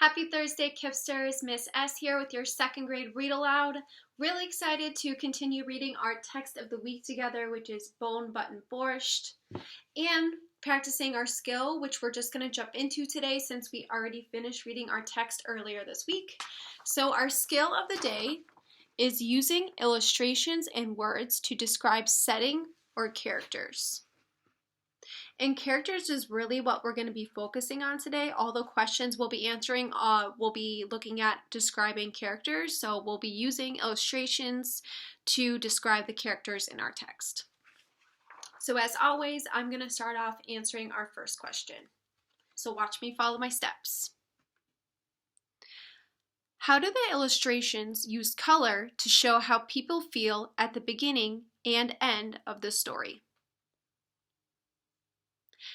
Happy Thursday, Kipsters. Miss S here with your second grade read aloud. Really excited to continue reading our text of the week together, which is Bone Button Borscht, and practicing our skill, which we're just going to jump into today since we already finished reading our text earlier this week. So our skill of the day is using illustrations and words to describe setting or characters. And characters is really what we're going to be focusing on today. All the questions we'll be answering, we'll be looking at describing characters. So we'll be using illustrations to describe the characters in our text. So as always, I'm going to start off answering our first question. So watch me follow my steps. How do the illustrations use color to show how people feel at the beginning and end of the story?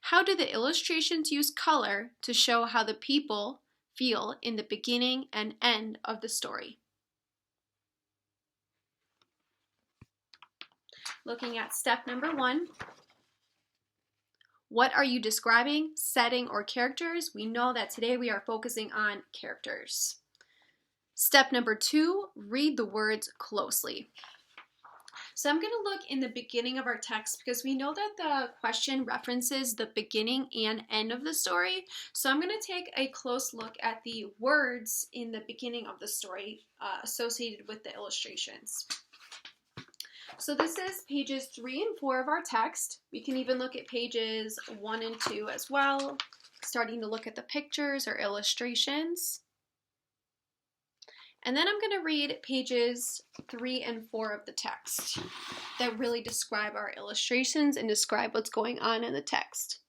How do the illustrations use color to show how the people feel in the beginning and end of the story? Looking at step number 1. What are you describing, setting, or characters? We know that today we are focusing on characters. Step number 2, read the words closely. So I'm going to look in the beginning of our text because we know that the question references the beginning and end of the story. So I'm going to take a close look at the words in the beginning of the story associated with the illustrations. So this is pages 3 and 4 of our text. We can even look at pages 1 and 2 as well, starting to look at the pictures or illustrations. And then I'm going to read pages 3 and 4 of the text that really describe our illustrations and describe what's going on in the text.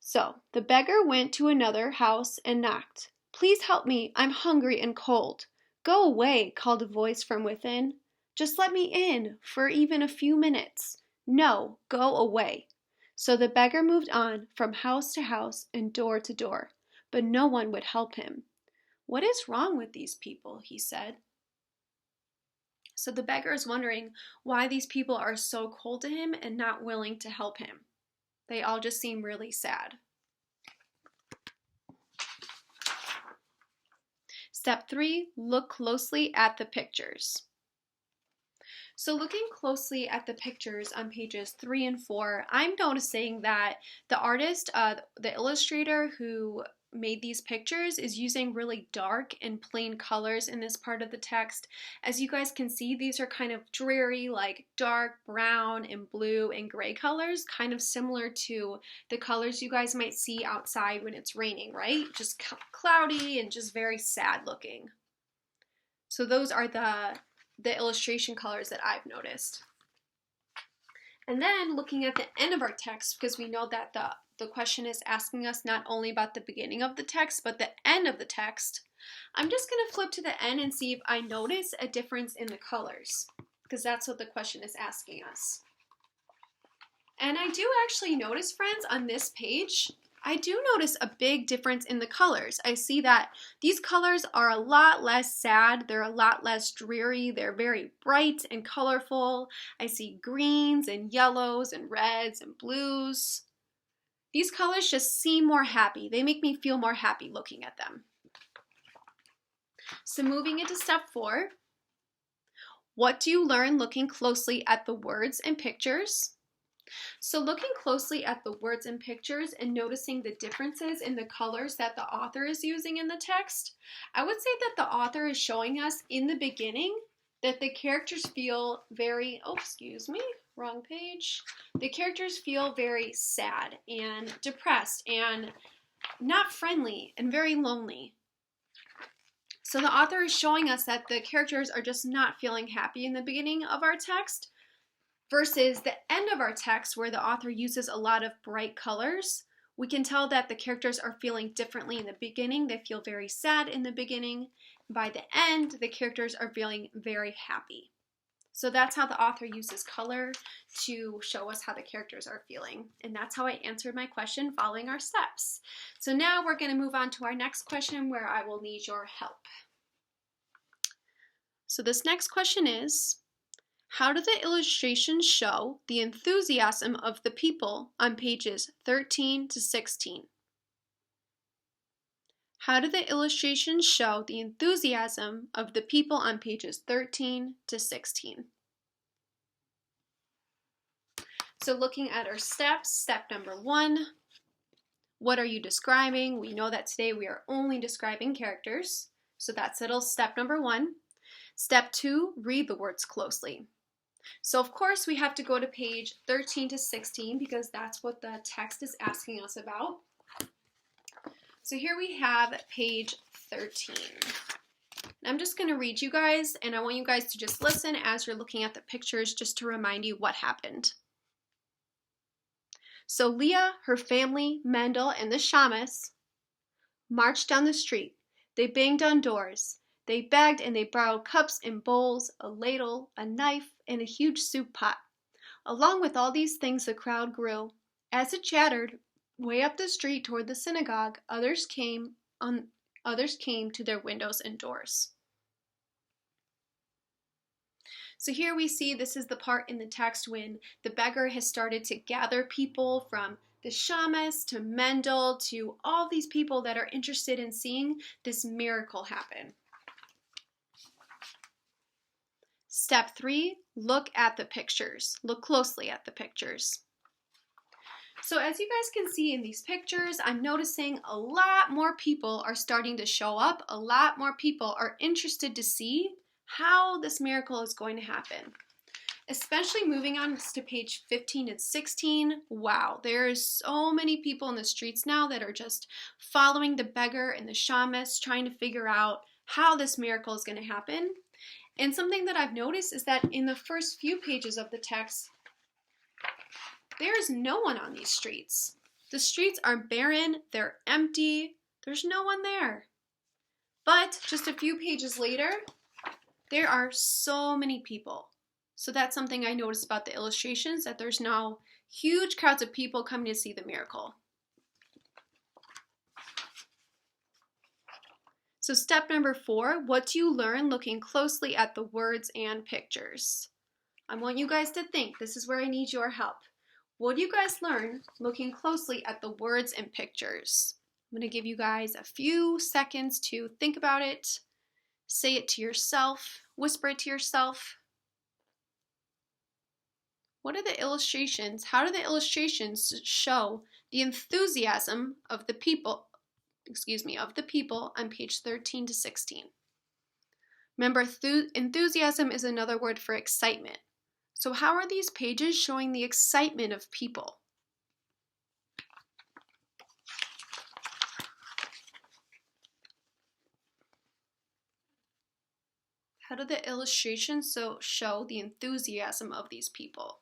So, the beggar went to another house and knocked. "Please help me, I'm hungry and cold." "Go away," called a voice from within. "Just let me in for even a few minutes." "No, go away." So the beggar moved on from house to house and door to door, but no one would help him. "What is wrong with these people?" he said. So the beggar is wondering why these people are so cold to him and not willing to help him. They all just seem really sad. Step 3, look closely at the pictures. So looking closely at the pictures on pages 3 and 4, I'm noticing that the artist, the illustrator who made these pictures is using really dark and plain colors in this part of the text. As you guys can see, these are kind of dreary, like dark brown and blue and gray colors, kind of similar to the colors you guys might see outside when it's raining, right? Just cloudy and just very sad looking. So those are the illustration colors that I've noticed. And then looking at the end of our text, because we know that the question is asking us not only about the beginning of the text, but the end of the text, I'm just going to flip to the end and see if I notice a difference in the colors, because that's what the question is asking us. And I do actually notice, friends, on this page, I do notice a big difference in the colors. I see that these colors are a lot less sad. They're a lot less dreary. They're very bright and colorful. I see greens and yellows and reds and blues. These colors just seem more happy. They make me feel more happy looking at them. So moving into step 4, what do you learn looking closely at the words and pictures? So looking closely at the words and pictures and noticing the differences in the colors that the author is using in the text, I would say that the author is showing us in the beginning that the characters feel very, wrong page. The characters feel very sad and depressed and not friendly and very lonely. So the author is showing us that the characters are just not feeling happy in the beginning of our text, versus the end of our text where the author uses a lot of bright colors. We can tell that the characters are feeling differently in the beginning. They feel very sad in the beginning. By the end, the characters are feeling very happy. So that's how the author uses color to show us how the characters are feeling. And that's how I answered my question following our steps. So now we're going to move on to our next question where I will need your help. So this next question is, how do the illustrations show the enthusiasm of the people on pages 13 to 16? How do the illustrations show the enthusiasm of the people on pages 13 to 16? So looking at our steps, step number 1, what are you describing? We know that today we are only describing characters, so that's step number 1. Step 2, read the words closely. So of course we have to go to page 13 to 16 because that's what the text is asking us about. So here we have page 13. I'm just going to read you guys, and I want you guys to just listen as you're looking at the pictures just to remind you what happened. So Leah, her family, Mendel, and the Shamus marched down the street. They banged on doors. They begged and they borrowed cups and bowls, a ladle, a knife, and a huge soup pot. Along with all these things, the crowd grew. As it chattered, way up the street toward the synagogue, others came to their windows and doors. So here we see this is the part in the text when the beggar has started to gather people from the Shamus to Mendel to all these people that are interested in seeing this miracle happen. Step 3, look at the pictures. Look closely at the pictures. So as you guys can see in these pictures, I'm noticing a lot more people are starting to show up. A lot more people are interested to see how this miracle is going to happen. Especially moving on to page 15 and 16. Wow, there's so many people in the streets now that are just following the beggar and the Shamus, trying to figure out how this miracle is going to happen. And something that I've noticed is that in the first few pages of the text, there is no one on these streets. The streets are barren, they're empty, there's no one there. But just a few pages later, there are so many people. So that's something I noticed about the illustrations, that there's now huge crowds of people coming to see the miracle. So step number 4, what do you learn looking closely at the words and pictures? I want you guys to think. This is where I need your help. What do you guys learn looking closely at the words and pictures? I'm going to give you guys a few seconds to think about it. Say it to yourself. Whisper it to yourself. What are the illustrations? How do the illustrations show the enthusiasm of the people, on page 13 to 16? Remember, enthusiasm is another word for excitement. So how are these pages showing the excitement of people? How do the illustrations show the enthusiasm of these people?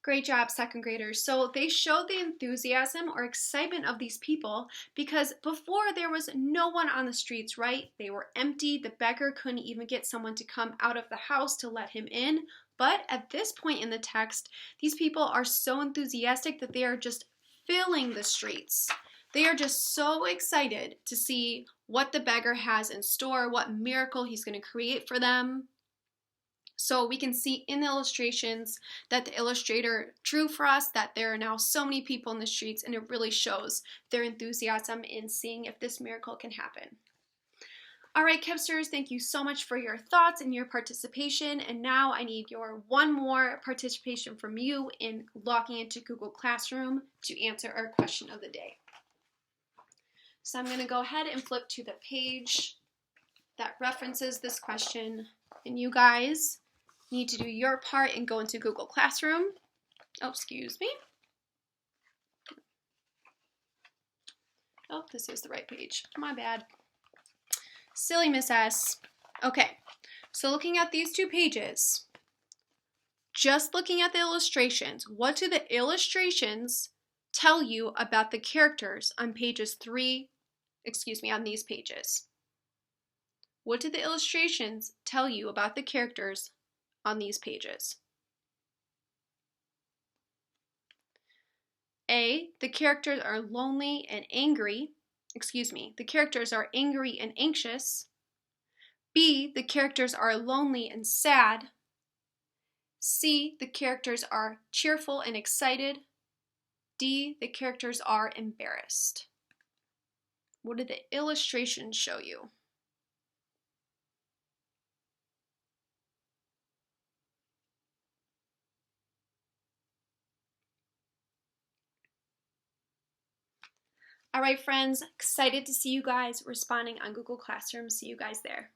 Great job, second graders. So they show the enthusiasm or excitement of these people because before there was no one on the streets, right? They were empty. The beggar couldn't even get someone to come out of the house to let him in. But at this point in the text, these people are so enthusiastic that they are just filling the streets. They are just so excited to see what the beggar has in store, what miracle he's going to create for them. So we can see in the illustrations that the illustrator drew for us that there are now so many people in the streets, and it really shows their enthusiasm in seeing if this miracle can happen. All right, Kipsters, thank you so much for your thoughts and your participation. And now I need your one more participation from you in logging into Google Classroom to answer our question of the day. So I'm going to go ahead and flip to the page that references this question, and you guys need to do your part and go into Google Classroom. Oh, excuse me. Oh, this is the right page. My bad. Silly Miss S. Okay, so looking at these two pages, just looking at the illustrations, what do the illustrations tell you about the characters on on these pages? What do the illustrations tell you about the characters on these pages? A, the characters are lonely and angry. The characters are angry and anxious. B, the characters are lonely and sad. C, the characters are cheerful and excited. D, the characters are embarrassed. What did the illustrations show you? All right, friends, excited to see you guys responding on Google Classroom. See you guys there.